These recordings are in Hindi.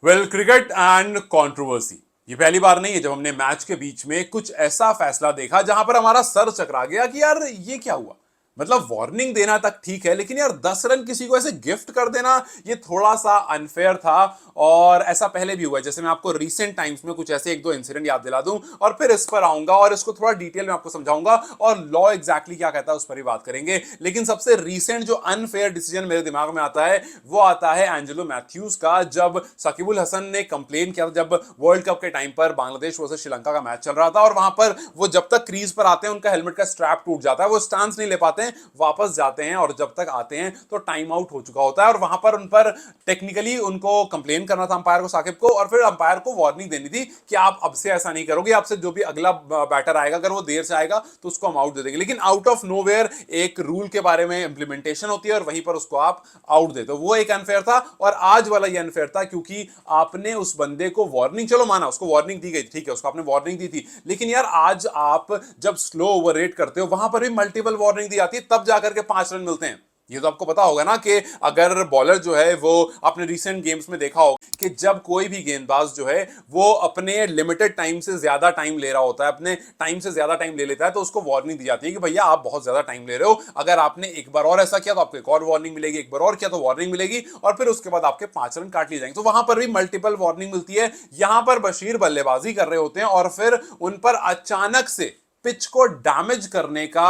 वेल, क्रिकेट एंड कंट्रोवर्सी ये पहली बार नहीं है जब हमने मैच के बीच में कुछ ऐसा फैसला देखा जहां पर हमारा सर चकरा गया कि यार ये क्या हुआ। मतलब वार्निंग देना तक ठीक है, लेकिन यार 10 रन किसी को ऐसे गिफ्ट कर देना ये थोड़ा सा अनफेयर था। और ऐसा पहले भी हुआ है, जैसे मैं आपको रीसेंट टाइम्स में कुछ ऐसे एक दो इंसिडेंट याद दिला दूं और फिर इस पर आऊंगा और इसको थोड़ा डिटेल में आपको समझाऊंगा और लॉ एग्जैक्टली क्या कहता है उस पर ही बात करेंगे। लेकिन सबसे रीसेंट जो अनफेयर डिसीजन मेरे दिमाग में आता है वो आता है एंजेलो मैथ्यूज का, जब साकिबुल हसन ने कंप्लेन किया था जब वर्ल्ड कप के टाइम पर बांग्लादेश वर्सेस श्रीलंका का मैच चल रहा था और वहां पर वो जब तक क्रीज पर आते हैं उनका हेलमेट का स्ट्रैप टूट जाता है, वो स्टांस नहीं ले पाते हैं, वापस जाते हैं और जब तक आते हैं तो टाइम आउट हो चुका होता है और वहां पर उन पर टेक्निकली उनको कंप्लेन करना था अंपायर को, साकिब को, और फिर अंपायर को वार्निंग देनी थी कि आप अब से ऐसा नहीं करोगे, आपसे जो भी अगला बैटर आएगा अगर वो देर से आएगा तो उसको हम आउट दे देंगे। लेकिन आउट ऑफ नोवेयर एक रूल के बारे में इंप्लीमेंटेशन होती है और वहीं पर उसको आप आउट देते हो, वो एक अनफेयर था। और आज वाला ये अनफेयर था क्योंकि आपने उस बंदे को वार्निंग, चलो माना उसको वार्निंग दी गई, ठीक है, उसको आपने वार्निंग दी थी, लेकिन यार आज आप जब स्लो ओवर रेट करते हो वहां पर भी मल्टीपल वार्निंग दी जाती है तब जाकर के 5 रन मिलते हैं। ये तो आपको पता होगा ना कि अगर बॉलर जो है वो आपने रिसेंट गेम्स में देखा होगा कि जब कोई भी गेंदबाज जो है वो अपने लिमिटेड टाइम से ज्यादा टाइम ले रहा होता है, अपने टाइम से ज्यादा टाइम ले लेता है, तो उसको वार्निंग दी जाती है कि भैया आप बहुत ज्यादा टाइम ले रहे हो, अगर आपने एक बार और ऐसा किया तो आपको एक और वार्निंग मिलेगी, एक बार और किया तो वार्निंग मिलेगी और फिर उसके बाद आपके 5 रन काट लिए जाएंगे। तो वहां पर भी मल्टीपल वार्निंग मिलती है। यहां पर बशीर बल्लेबाजी कर रहे होते हैं और फिर उन पर अचानक से पिच को डैमेज करने का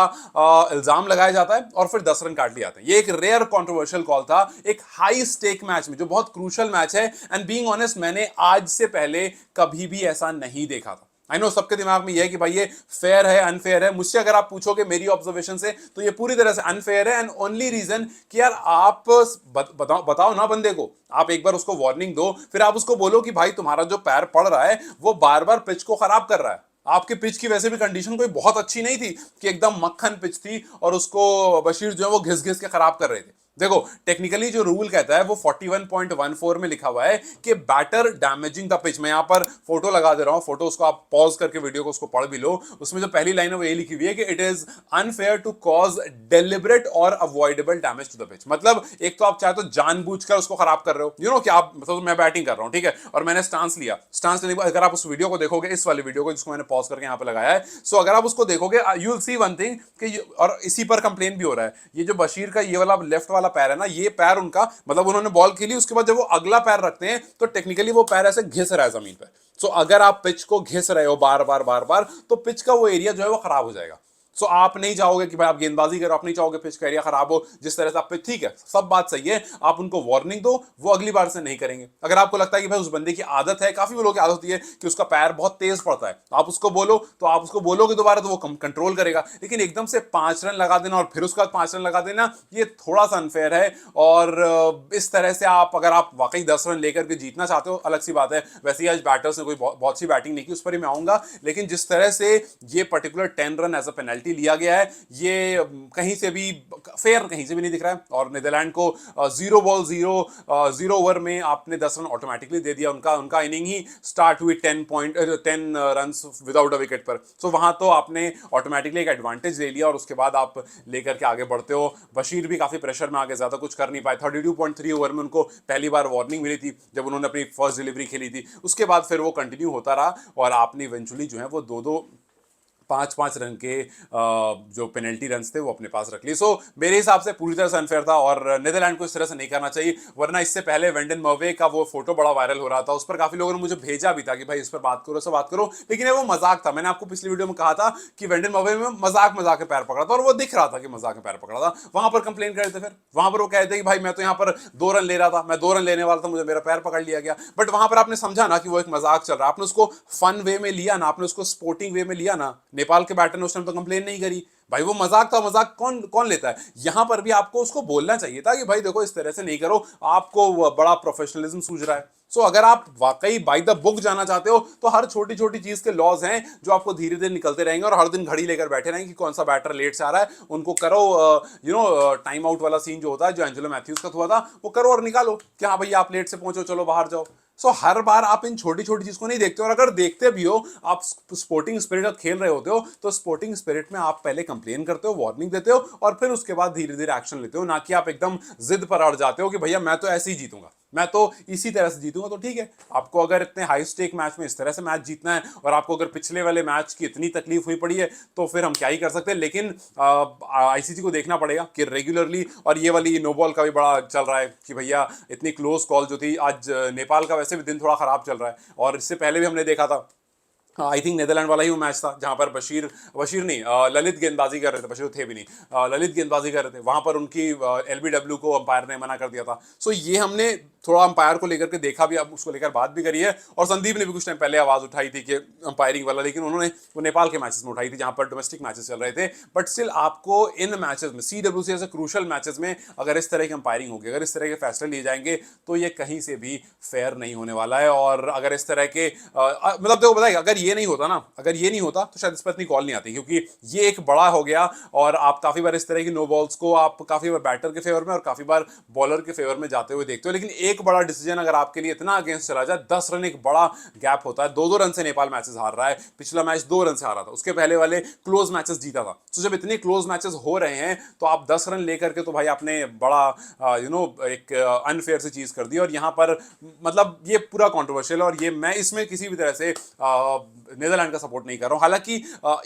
इल्जाम लगाया जाता है और फिर 10 रन काट लिए जाते हैं। ये एक रेयर कंट्रोवर्शियल कॉल था एक हाई स्टेक मैच में जो बहुत क्रूशियल मैच है, एंड बीइंग ऑनेस्ट मैंने आज से पहले कभी भी ऐसा नहीं देखा था। आई नो सबके दिमाग में यह है कि भाई ये फेयर है अनफेयर है, मुझसे अगर आप पूछोगे मेरी ऑब्जर्वेशन से तो ये पूरी तरह से अनफेयर है। एंड ओनली रीजन कि यार आप बताओ ना बंदे को, आप एक बार उसको वार्निंग दो, फिर आप उसको बोलो कि भाई तुम्हारा जो पैर पड़ रहा है वो बार बार पिच को खराब कर रहा है। आपके पिच की वैसे भी कंडीशन कोई बहुत अच्छी नहीं थी कि एकदम मक्खन पिच थी और उसको बशीर जो है वो घिस घिस के खराब कर रहे थे। देखो टेक्निकली जो रूल कहता है वो 41.14 में लिखा हुआ है कि बैटर डैमेजिंग द पिच। मैं यहां पर फोटो लगा दे रहा हूं, फोटो उसको आप पॉज करके वीडियो को उसको पढ़ भी लो। उसमें जो पहली लाइन है वो ये लिखी हुई है कि it is unfair to cause deliberate और avoidable damage to the pitch. मतलब एक तो आप चाहे तो जानबूझकर उसको खराब कर रहे हो, यू नो कि आप मतलब मैं बैटिंग कर रहा हूं, ठीक है, और मैंने स्टांस लिया, स्टांस लेने के बाद अगर आप उस वीडियो को देखोगे, इस वाले वीडियो को जिसको मैंने पॉज करके यहां पे लगाया है, सो अगर आप उसको देखोगे you will see one thing कि और इसी पर कंप्लेन भी हो रहा है, ये जो बशीर का ये वाला लेफ्ट वाला पैर है ना, ये पैर उनका मतलब उन्होंने बॉल खेली उसके बाद जब वो अगला पैर रखते हैं तो टेक्निकली वो पैर ऐसे घिस रहा है जमीन पर। सो अगर आप पिच को घिस रहे हो बार बार बार बार तो पिच का वो एरिया जो है वो खराब हो जाएगा। सो आप नहीं चाहोगे कि भाई आप गेंदबाजी करो, आप नहीं चाहोगे पिच का एरिया खराब हो जिस तरह से आप पिच, ठीक है, सब बात सही है, आप उनको वार्निंग दो, वो अगली बार से नहीं करेंगे। अगर आपको लगता है कि भाई उस बंदे की आदत है, काफी लोगों की आदत होती है कि उसका पैर बहुत तेज पड़ता है, आप उसको बोलो, तो आप उसको बोलोगे दोबारा तो वो कंट्रोल करेगा। लेकिन एकदम से 5 रन लगा देना और फिर उसका 5 रन लगा देना ये थोड़ा सा अनफेयर है। और इस तरह से आप अगर आप वाकई 10 रन लेकर के जीतना चाहते हो अलग सी बात है, वैसे ही आज बैटर्स ने कोई बहुत सी बैटिंग नहीं की, उस पर ही मैं आऊंगा। लेकिन जिस तरह से ये particular 10 run as a penalty लिया गया है ये कहीं से भी फेयर कहीं से भी नहीं दिख रहा है। और नीदरलैंड को 0 बॉल 0 ओवर में आपने 10 रन ऑटोमेटिकली दे दिया, उनका उनका इनिंग ही स्टार्ट हुई 10 रन विदाउट अ विकेट पर। सो वहां तो आपने ऑटोमेटिकली एक एडवांटेज ले लिया और उसके बाद आप लेकर के आगे बढ़ते हो। बशीर भी काफी प्रेशर में आगे ज्यादा कुछ कर नहीं पाए, 32.3 ओवर में उनको पहली बार वार्निंग मिली थी जब उन्होंने अपनी फर्स्ट डिलीवरी खेली थी, उसके बाद फिर वो कंटिन्यू होता रहा और आपने इवेंचुअली जो है वो दो दो 5-5 रन के जो पेनल्टी रन थे वो अपने पास रख लिए। सो मेरे हिसाब से पूरी तरह से अनफेयर था और नीदरलैंड को इस तरह से नहीं करना चाहिए। वरना इससे पहले वेंडन मर्वे का वो फोटो बड़ा वायरल हो रहा था, उस पर काफी लोगों ने मुझे भेजा भी था कि भाई इस पर बात करो, सब बात करो, लेकिन वो मजाक था। मैंने आपको पिछली वीडियो में कहा था कि वेंडन मर्वे में मजाक मजाक के पैर पकड़ा था और वो दिख रहा था कि मजाक में पैर पकड़ा था। वहां पर कंप्लेन कर रहे थे, फिर वहां पर वो कहते कि भाई मैं तो यहाँ पर 2 रन ले रहा था, मैं 2 रन लेने वाला था, मुझे मेरा पैर पकड़ लिया गया। बट वहां पर आपने समझा ना कि वो एक मजाक चल रहा है, आपने उसको फन वे में लिया ना, आपने उसको स्पोर्टिंग वे में लिया ना। नेपाल के बैटर ने उस टाइम तो कंप्लेन नहीं करी, भाई वो मजाक था, मजाक कौन कौन लेता है। यहां पर भी आपको उसको बोलना चाहिए था कि भाई देखो इस तरह से नहीं करो, आपको बड़ा प्रोफेशनलिज्म सूझ रहा है। सो अगर आप वाकई बाय द बुक जाना चाहते हो तो हर छोटी छोटी चीज के लॉज हैं जो आपको धीरे धीरे निकलते रहेंगे और हर दिन घड़ी लेकर बैठे रहेंगे कि कौन सा बैटर लेट से आ रहा है, उनको करो यू नो टाइम आउट वाला सीन जो होता है जो एंजेलो मैथ्यूज का हुआ था वो करो और निकालो कि हाँ भैया आप लेट से पहुंचो, चलो बाहर जाओ। हर बार आप इन छोटी छोटी चीज को नहीं देखते, और अगर देखते भी हो, आप स्पोर्टिंग स्पिरिट खेल रहे होते हो तो स्पोर्टिंग स्पिरिट में आप पहले कंप्लेन करते हो, वार्निंग देते हो और फिर उसके बाद धीरे धीरे एक्शन लेते हो, ना कि आप एकदम जिद पर अड़ जाते हो कि भैया मैं तो ऐसे ही जीतूंगा। मैं तो इसी तरह से जीतूंगा। तो ठीक है, आपको अगर इतने हाई स्टेक मैच में इस तरह से मैच जीतना है और आपको अगर पिछले वाले मैच की इतनी तकलीफ हुई पड़ी है तो फिर हम क्या ही कर सकते हैं। लेकिन आईसीसी को देखना पड़ेगा कि रेगुलरली, और ये वाली नो बॉल का भी बड़ा चल रहा है कि भैया इतनी क्लोज कॉल जो थी आज, नेपाल का वैसे भी दिन थोड़ा खराब चल रहा है और इससे पहले भी हमने देखा था, आई थिंक नेदरलैंड वाला ही वो मैच था जहां पर बशीर बशीर नहीं ललित गेंदबाजी कर रहे थे, बशीर थे भी नहीं, ललित गेंदबाजी कर रहे थे, वहां पर उनकी एलबीडब्ल्यू को अंपायर ने मना कर दिया था। सो ये हमने थोड़ा अंपायर को लेकर के देखा भी, अब उसको लेकर बात भी करी है, और संदीप ने भी कुछ टाइम पहले आवाज उठाई थी कि अंपायरिंग वाला, लेकिन उन्होंने वो नेपाल के मैचेस में उठाई थी जहां पर डोमेस्टिक मैचेस चल रहे थे। बट स्टिल आपको इन मैचेस में, सीडब्ल्यूसी जैसे क्रूशल मैचेस में अगर इस तरह की अंपायरिंग होगी, अगर इस तरह के फैसले लिए जाएंगे तो ये कहीं से भी फेयर नहीं होने वाला है। और अगर इस तरह के मतलब देखो बताइए, अगर ये नहीं होता ना, अगर ये नहीं होता तो शायद इस पर इतनी कॉल नहीं आती, क्योंकि ये एक बड़ा हो गया और आप काफी बार इस तरह की नो बॉल्स को आप काफी बार बैटर के फेवर में और काफी बार बॉलर के फेवर में जाते हुए देखते हो। लेकिन एक बड़ा डिसीजन अगर आपके लिए इतना अगेंस्ट चला जाए, 10 रन एक बड़ा गैप होता है। 2-2 रन से नेपाल मैचेस हार रहा है, पिछला मैच 2 रन से हारा था, उसके पहले वाले क्लोज मैचेस जीता था। तो जब इतने क्लोज मैचेस हो रहे हैं तो आप 10 रन लेकर के तो भाई आपने बड़ा एक अनफेयर सी चीज कर दी। और यहां पर मतलब ये पूरा कॉन्ट्रोवर्शियल है और ये मैं इसमें किसी भी तरह से नीदरलैंड का सपोर्ट नहीं कर रहा हूं। हालांकि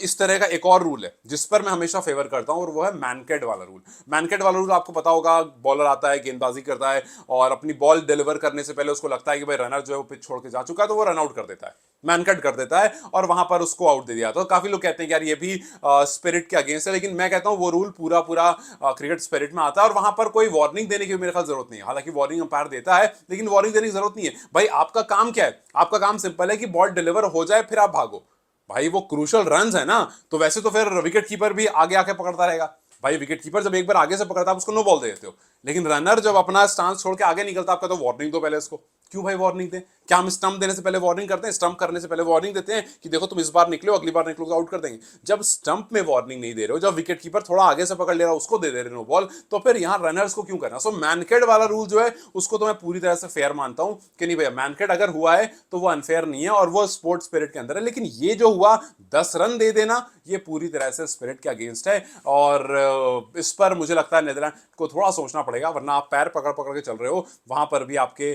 इस तरह का एक और रूल है जिस पर मैं हमेशा फेवर करता हूं और वो है मैनकेड वाला रूल। मैनकेड वाला रूल आपको पता होगा, बॉलर आता है, गेंदबाजी करता है और अपनी बॉल डिलीवर करने से पहले उसको लगता है कि भाई रनर जो है वो पिच छोड़ के जा चुका है, तो वो रन आउट कर देता है, मैनकट कर देता है और वहां पर उसको आउट दे दिया। तो काफी लोग कहते हैं कि यार ये भी स्पिरिट के अगेंस्ट है, लेकिन मैं कहता हूं वो रूल पूरा पूरा क्रिकेट स्पिरिट में आता है और वहां पर कोई वार्निंग देने की मेरे ख्याल जरूरत नहीं है। हालांकि वार्निंग अंपायर देता है, लेकिन वार्निंग देने की जरूरत नहीं है। भाई आपका काम क्या है? आपका काम सिंपल है कि बॉल डिलीवर हो जाए फिर आप भागो। भाई वो क्रूशल रन्स है ना, तो वैसे तो फिर विकेट कीपर भी आगे आके पकड़ता रहेगा। भाई विकेट कीपर जब एक बार आगे से पकड़ता है आप उसको नो बॉल दे देते हो, लेकिन रनर जब अपना स्टांस छोड़ के आगे निकलता है आपका, तो वार्निंग दो पहले उसको। क्यों भाई वार्निंग दे? क्या हम स्टंप देने से पहले वार्निंग करते हैं? स्टंप करने से पहले वार्निंग देते हैं कि देखो तुम इस बार निकलो, अगली बार निकलो तो आउट कर देंगे। जब स्टंप में वार्निंग नहीं दे रहे हो, जब विकेट कीपर थोड़ा आगे से पकड़ ले रहा है उसको दे दे रहे नो बॉल, तो फिर यहां रनर्स को क्यों करना? सो मैनकेड वाला रूल जो है उसको तो मैं पूरी तरह से फेयर मानता हूं कि नहीं भैया, मैनकेड अगर हुआ है तो वो अनफेयर नहीं है और वो स्पोर्ट्स स्पिरिट के अंदर है। लेकिन ये जो हुआ 10 रन दे देना, ये पूरी तरह से स्पिरिट के अगेंस्ट है और इस पर मुझे लगता है नीदरलैंड को थोड़ा सोचना पड़ेगा, वरना आप पैर पकड़ पकड़ के चल रहे हो। वहां पर भी आपके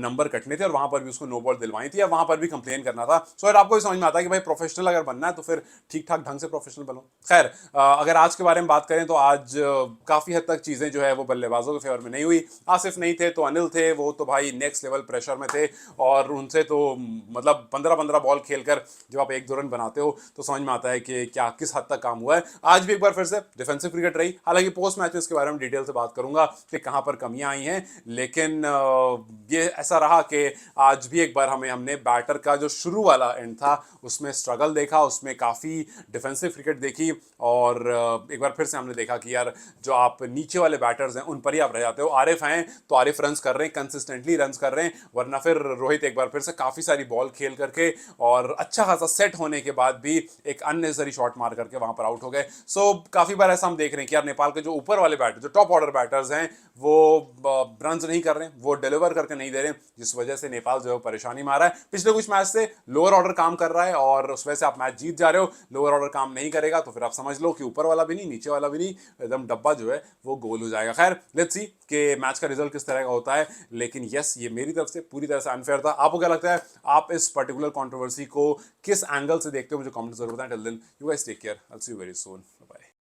नंबर कटने थे और वहां पर भी उसको नो बॉल दिलवाई थी, या वहां पर भी कंप्लेन करना था। सो यार आपको भी समझ में आता है कि भाई प्रोफेशनल अगर बनना है तो फिर ठीक ठाक ढंग से प्रोफेशनल बनो। खैर, अगर आज के बारे में बात करें तो आज काफी हद तक चीजें जो है वो बल्लेबाजों के फेवर में नहीं हुई। आसिफ नहीं थे तो अनिल थे, वो तो भाई नेक्स्ट लेवल प्रेशर में थे और उनसे तो मतलब 15-15 बॉल खेलकर जब आप 1-2 रन बनाते हो तो समझ में आता है कि क्या किस हद तक काम हुआ है। आज भी एक बार फिर से डिफेंसिव क्रिकेट रही, हालांकि पोस्ट मैच में इसके बारे में डिटेल से बात करूंगा कि कहां पर कमियां आई हैं, लेकिन ये ऐसा रहा कि आज भी एक बार हमने बैटर का जो शुरू वाला एंड था उसमें स्ट्रगल देखा, उसमें काफ़ी डिफेंसिव क्रिकेट देखी और एक बार फिर से हमने देखा कि यार जो आप नीचे वाले बैटर्स हैं उन पर ही आप रह जाते हो। आरिफ हैं तो आरिफ रन्स कर रहे हैं, कंसिस्टेंटली रन्स कर रहे हैं, वरना फिर रोहित एक बार फिर से काफ़ी सारी बॉल खेल करके और अच्छा खासा सेट होने के बाद भी एक अननेसेसरी शॉट मार करके वहां पर आउट हो गए। सो काफ़ी बार ऐसा हम देख रहे हैं कि यार नेपाल के जो ऊपर वाले बैटर, जो टॉप ऑर्डर बैटर्स हैं, वो रन्स नहीं कर रहे हैं, वो डिलीवर करके नहीं दे रहे हैं, जिस वजह से नेपाल जो है परेशानी में आ रहा है। पिछले कुछ मैच से लोअर ऑर्डर काम कर रहा है और उस वजह से आप मैच जीत जा रहे हो। लोअर ऑर्डर काम नहीं करेगा तो फिर आप समझ लो कि ऊपर वाला भी नहीं, नीचे वाला भी नहीं, एकदम डब्बा जो है वो गोल हो जाएगा। खैर लेट्स सी कि मैच का रिजल्ट किस तरह का होता है, लेकिन यस ये मेरी तरफ से पूरी तरह से अनफेयर था। आपको क्या लगता है? आप इस पर्टिकुलर कंट्रोवर्सी को किस एंगल से देखते हो? मुझे कमेंट जरूर बताएं। Till then you guys take care, I will see you very soon, bye.